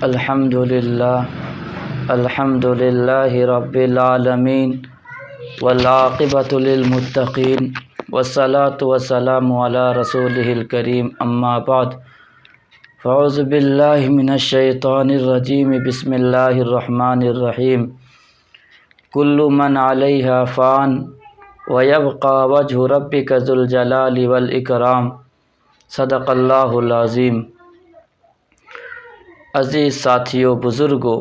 الحمد للہ رب العالمین والعاقبۃ للمتقین والصلاة والسلام علی رسولہ الکریم اما بعد فاعوذ باللہ من الشیطان الرجیم بسم اللہ الرحمن الرحیم کل من علیہا فان ویبقى وجہ ربک ذو الجلال والاکرام صدق اللہ العظیم۔ عزیز ساتھیوں، بزرگوں،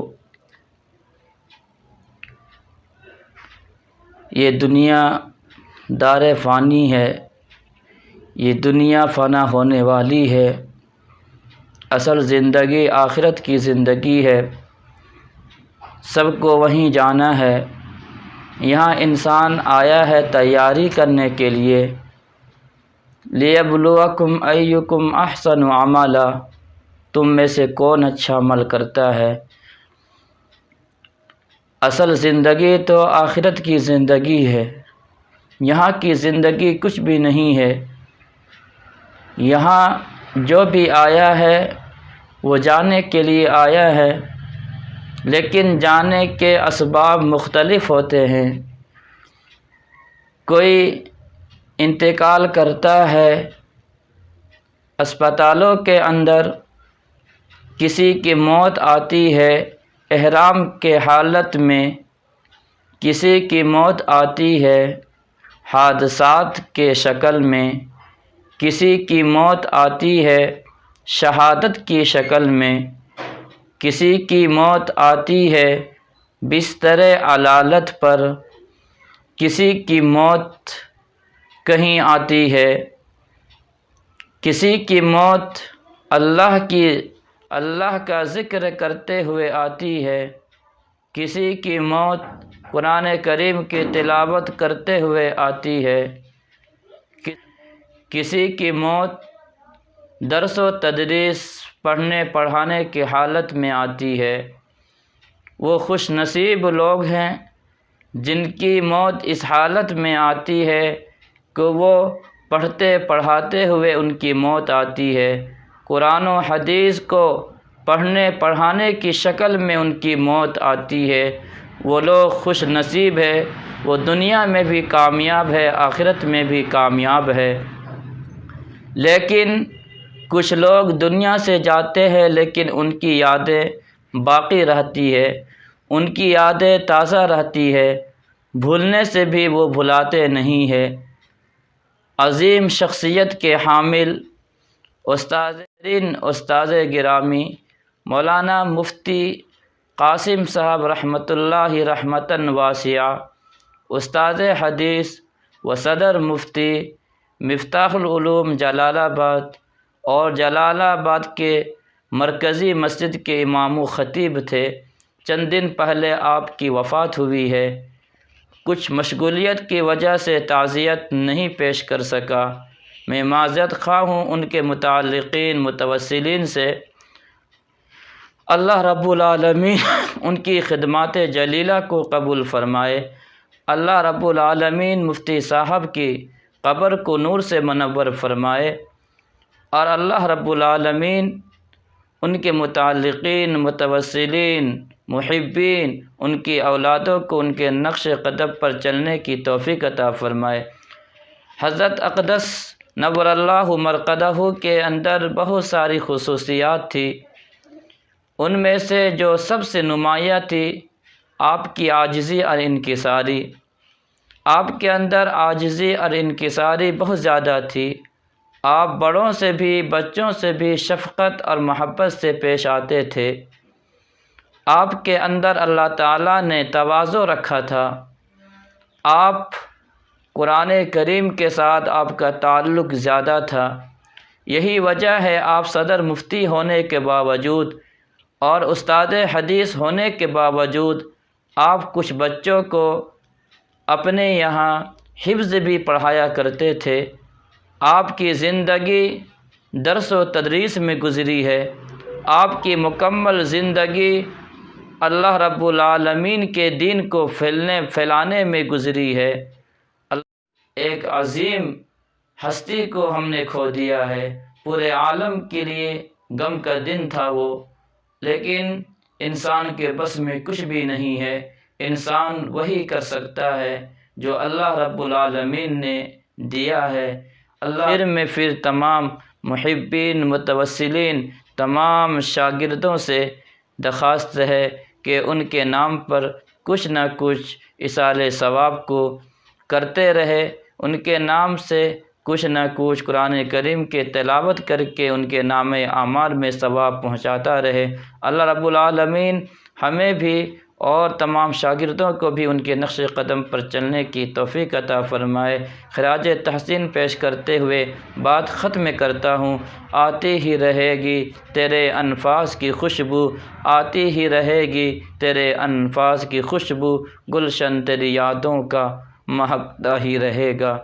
یہ دنیا دار فانی ہے، یہ دنیا فنا ہونے والی ہے۔ اصل زندگی آخرت کی زندگی ہے، سب کو وہیں جانا ہے۔ یہاں انسان آیا ہے تیاری کرنے کے لیے، لِيَبْلُوَكُمْ أَيُّكُمْ أَحْسَنُ عَمَلًا، تم میں سے کون اچھا عمل کرتا ہے۔ اصل زندگی تو آخرت کی زندگی ہے، یہاں کی زندگی کچھ بھی نہیں ہے۔ یہاں جو بھی آیا ہے وہ جانے کے لیے آیا ہے، لیکن جانے کے اسباب مختلف ہوتے ہیں۔ کوئی انتقال کرتا ہے اسپتالوں کے اندر، کسی کی موت آتی ہے احرام کے حالت میں، کسی کی موت آتی ہے حادثات کے شکل میں، کسی کی موت آتی ہے شہادت کی شکل میں، کسی کی موت آتی ہے بستر علالت پر، کسی کی موت کہیں آتی ہے، کسی کی موت اللہ کا ذکر کرتے ہوئے آتی ہے، کسی کی موت قرآن کریم کی تلاوت کرتے ہوئے آتی ہے، کسی کی موت درس و تدریس پڑھنے پڑھانے کی حالت میں آتی ہے۔ وہ خوش نصیب لوگ ہیں جن کی موت اس حالت میں آتی ہے کہ وہ پڑھتے پڑھاتے ہوئے ان کی موت آتی ہے، قرآن و حدیث کو پڑھنے پڑھانے کی شکل میں ان کی موت آتی ہے۔ وہ لوگ خوش نصیب ہے، وہ دنیا میں بھی کامیاب ہے، آخرت میں بھی کامیاب ہے۔ لیکن کچھ لوگ دنیا سے جاتے ہیں لیکن ان کی یادیں باقی رہتی ہے، ان کی یادیں تازہ رہتی ہے، بھولنے سے بھی وہ بھلاتے نہیں ہے۔ عظیم شخصیت کے حامل استاد گرامی مولانا مفتی قاسم صاحب رحمۃ اللہ رحمتاً واسعہ، استاد حدیث و صدر مفتی مفتاح العلوم جلال آباد اور جلال آباد کے مرکزی مسجد کے امام و خطیب تھے۔ چند دن پہلے آپ کی وفات ہوئی ہے، کچھ مشغولیت کی وجہ سے تعزیت نہیں پیش کر سکا۔ میں معذرت خواہ ہوں ان کے متعلقین متوسلین سے۔ اللہ رب العالمین ان کی خدمات جلیلہ کو قبول فرمائے۔ اللہ رب العالمین مفتی صاحب کی قبر کو نور سے منور فرمائے، اور اللہ رب العالمین ان کے متعلقین متوسلین محبین ان کی اولادوں کو ان کے نقش قدم پر چلنے کی توفیق عطا فرمائے۔ حضرت اقدس نور اللہ مرقدہ کے اندر بہت ساری خصوصیات تھی، ان میں سے جو سب سے نمایاں تھی آپ کی عاجزی اور انکساری۔ آپ کے اندر عاجزی اور انکساری بہت زیادہ تھی۔ آپ بڑوں سے بھی بچوں سے بھی شفقت اور محبت سے پیش آتے تھے۔ آپ کے اندر اللہ تعالیٰ نے تواضع رکھا تھا۔ آپ قرآن کریم کے ساتھ آپ کا تعلق زیادہ تھا، یہی وجہ ہے آپ صدر مفتی ہونے کے باوجود اور استاد حدیث ہونے کے باوجود آپ کچھ بچوں کو اپنے یہاں حفظ بھی پڑھایا کرتے تھے۔ آپ کی زندگی درس و تدریس میں گزری ہے، آپ کی مکمل زندگی اللہ رب العالمین کے دین کو پھیلانے میں گزری ہے۔ ایک عظیم ہستی کو ہم نے کھو دیا ہے، پورے عالم کے لیے غم کا دن تھا وہ، لیکن انسان کے بس میں کچھ بھی نہیں ہے۔ انسان وہی کر سکتا ہے جو اللہ رب العالمین نے دیا ہے۔ اللہ پھر تمام محبین متوسلین تمام شاگردوں سے درخواست ہے کہ ان کے نام پر کچھ نہ کچھ ایصال ثواب کو کرتے رہے، ان کے نام سے کچھ نہ کچھ قرآن کریم کے تلاوت کر کے ان کے نام اعمال میں ثواب پہنچاتا رہے۔ اللہ رب العالمین ہمیں بھی اور تمام شاگردوں کو بھی ان کے نقش قدم پر چلنے کی توفیق عطا فرمائے۔ خراج تحسین پیش کرتے ہوئے بات ختم کرتا ہوں۔ آتی ہی رہے گی تیرے انفاس کی خوشبو، آتی ہی رہے گی تیرے انفاس کی خوشبو، گلشن تیری یادوں کا مہکتا ہی رہے گا۔